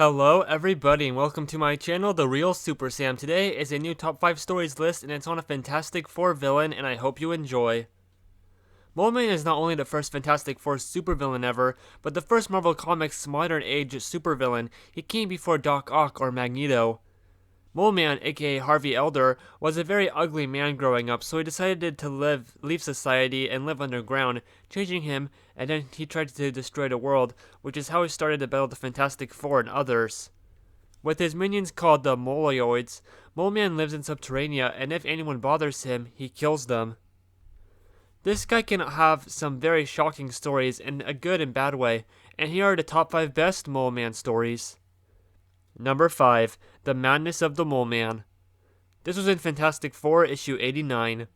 Hello everybody and welcome to my channel, The Real Super Sam. Today is a new top 5 stories list and it's on a Fantastic Four villain and I hope you enjoy. Mole Man is not only the first Fantastic Four supervillain ever, but the first Marvel Comics modern age supervillain. He came before Doc Ock or Magneto. Mole Man, aka Harvey Elder, was a very ugly man growing up, so he decided to leave society and live underground, changing him, and then he tried to destroy the world, which is how he started to battle the Fantastic Four and others. With his minions called the Moloioids, Mole Man lives in Subterranea, and if anyone bothers him, he kills them. This guy can have some very shocking stories in a good and bad way, and here are the top 5 best Mole Man stories. Number 5. The Madness of the Mole Man. This was in Fantastic Four, issue 89.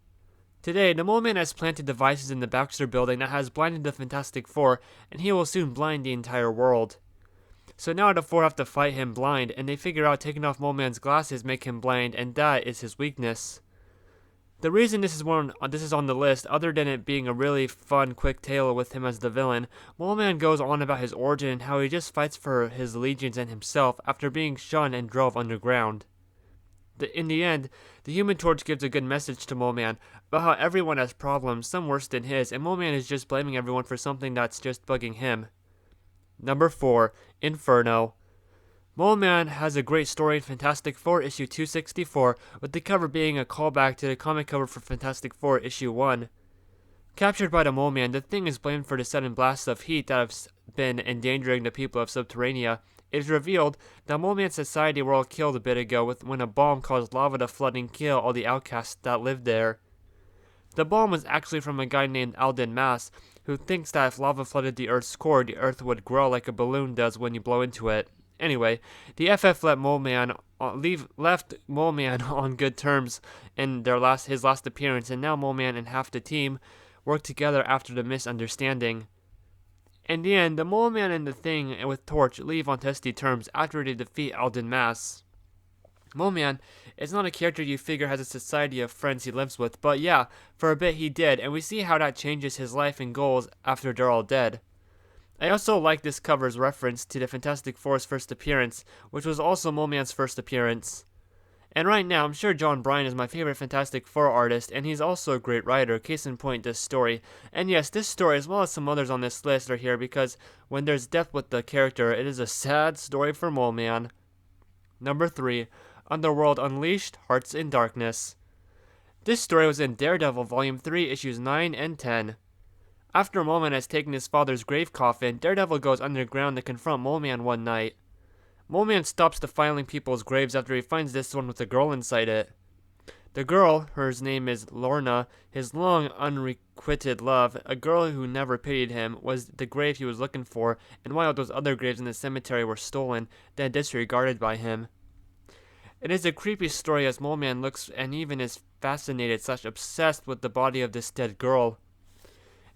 Today, the Mole Man has planted devices in the Baxter building that has blinded the Fantastic Four, and he will soon blind the entire world. So now the four have to fight him blind, and they figure out taking off Mole Man's glasses make him blind, and that is his weakness. The reason this is on the list, other than it being a really fun, quick tale with him as the villain, Mole Man goes on about his origin and how he just fights for his legions and himself after being shunned and drove underground. In the end, the Human Torch gives a good message to Mole Man about how everyone has problems, some worse than his, and Mole Man is just blaming everyone for something that's just bugging him. Number 4. Inferno. Mole Man has a great story in Fantastic Four issue 264, with the cover being a callback to the comic cover for Fantastic Four issue 1. Captured by the Mole Man, the Thing is blamed for the sudden blasts of heat that have been endangering the people of Subterranea. It is revealed that Mole Man's society were all killed a bit ago when a bomb caused lava to flood and kill all the outcasts that lived there. The bomb was actually from a guy named Alden Mass, who thinks that if lava flooded the Earth's core, the Earth would grow like a balloon does when you blow into it. Anyway, the FF left Mole Man on good terms in his last appearance, and now Mole Man and half the team work together after the misunderstanding. In the end, the Mole Man and the Thing with Torch leave on testy terms after they defeat Alden Mass. Mole Man is not a character you figure has a society of friends he lives with, but yeah, for a bit he did, and we see how that changes his life and goals after they're all dead. I also like this cover's reference to the Fantastic Four's first appearance, which was also Mole Man's first appearance. And right now, I'm sure John Bryan is my favorite Fantastic Four artist, and he's also a great writer, case in point this story. And yes, this story, as well as some others on this list, are here because when there's depth with the character, it is a sad story for Mole Man. Number 3. Underworld Unleashed, Hearts in Darkness. This story was in Daredevil Volume 3, issues 9 and 10. After Mole Man has taken his father's grave coffin, Daredevil goes underground to confront Mole Man one night. Mole Man stops defiling people's graves after he finds this one with a girl inside it. The girl, her name is Lorna, his long unrequited love, a girl who never pitied him, was the grave he was looking for, and while those other graves in the cemetery were stolen, then disregarded by him. It is a creepy story as Mole Man looks and even is fascinated/obsessed with the body of this dead girl.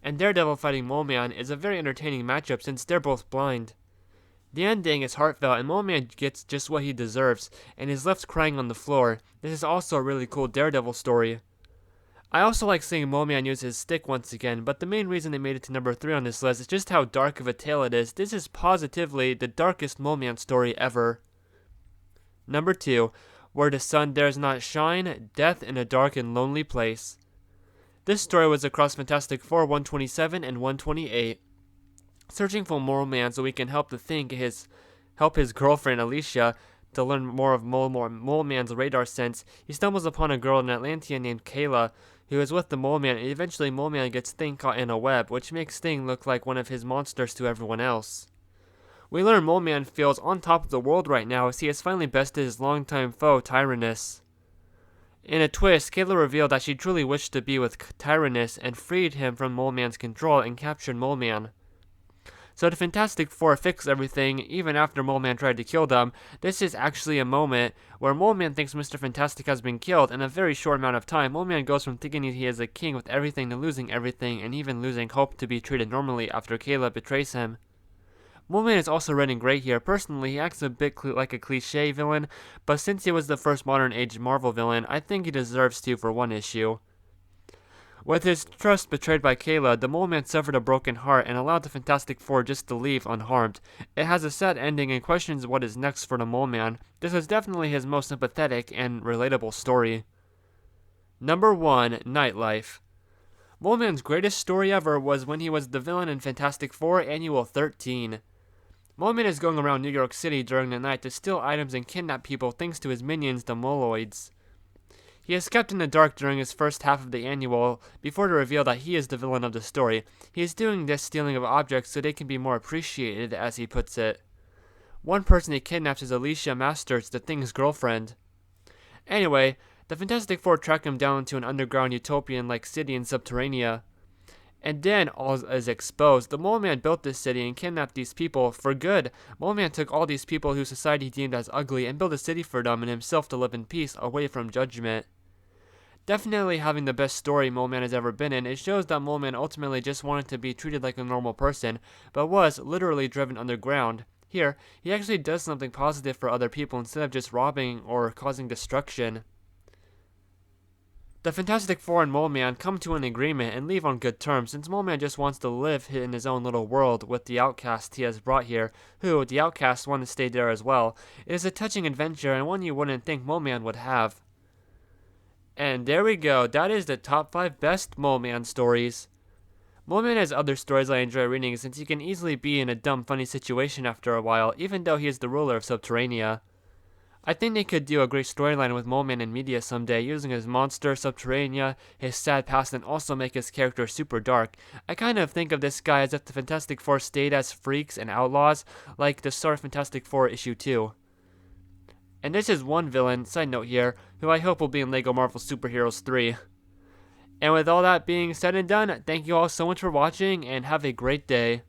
And Daredevil fighting Mole Man is a very entertaining matchup since they're both blind. The ending is heartfelt and Mole Man gets just what he deserves and is left crying on the floor. This is also a really cool Daredevil story. I also like seeing Mole Man use his stick once again, but the main reason they made it to number 3 on this list is just how dark of a tale it is. This is positively the darkest Mole Man story ever. Number 2. Where the Sun Dares Not Shine, Death in a Dark and Lonely Place. This story was across Fantastic Four 127 and 128. Searching for Mole Man so he can help the Thing help his girlfriend Alicia to learn more of Mole Man's radar sense, he stumbles upon a girl in Atlantia named Kayla, who is with the Mole Man, and eventually Mole Man gets Thing caught in a web, which makes Thing look like one of his monsters to everyone else. We learn Mole Man feels on top of the world right now as he has finally bested his longtime foe, Tyrannus. In a twist, Kayla revealed that she truly wished to be with Tyrannus and freed him from Mole Man's control and captured Mole Man. So the Fantastic Four fix everything, even after Mole Man tried to kill them. This is actually a moment where Mole Man thinks Mr. Fantastic has been killed. In a very short amount of time, Mole Man goes from thinking he is a king with everything to losing everything, and even losing hope to be treated normally after Kayla betrays him. Mole Man is also running great here. Personally, he acts a bit like a cliche villain, but since he was the first modern age Marvel villain, I think he deserves to for one issue. With his trust betrayed by Kayla, the Mole Man suffered a broken heart and allowed the Fantastic Four just to leave unharmed. It has a sad ending and questions what is next for the Mole Man. This is definitely his most sympathetic and relatable story. Number 1, Nightlife. Mole Man's greatest story ever was when he was the villain in Fantastic Four Annual 13. Mole Man is going around New York City during the night to steal items and kidnap people thanks to his minions, the Moloids. He is kept in the dark during his first half of the annual before to reveal that he is the villain of the story. He is doing this stealing of objects so they can be more appreciated, as he puts it. One person he kidnaps is Alicia Masters, the Thing's girlfriend. Anyway, the Fantastic Four track him down to an underground utopian-like city in Subterranea. And then all is exposed. The Mole Man built this city and kidnapped these people for good. Mole Man took all these people who society deemed as ugly and built a city for them and himself to live in peace away from judgment. Definitely having the best story Mole Man has ever been in, it shows that Mole Man ultimately just wanted to be treated like a normal person, but was literally driven underground. Here, he actually does something positive for other people instead of just robbing or causing destruction. The Fantastic Four and Mole Man come to an agreement and leave on good terms, since Mole Man just wants to live in his own little world with the outcasts he has brought here, who, the outcasts, want to stay there as well. It is a touching adventure and one you wouldn't think Mole Man would have. And there we go, that is the top 5 best Mole Man stories. Mole Man has other stories I enjoy reading since he can easily be in a dumb funny situation after a while, even though he is the ruler of Subterranea. I think they could do a great storyline with Mole Man in media someday, using his monster, Subterranea, his sad past, and also make his character super dark. I kind of think of this guy as if the Fantastic Four stayed as freaks and outlaws, like the start of Fantastic Four issue 2. And this is one villain, side note here, who I hope will be in LEGO Marvel Superheroes 3. And with all that being said and done, thank you all so much for watching, and have a great day.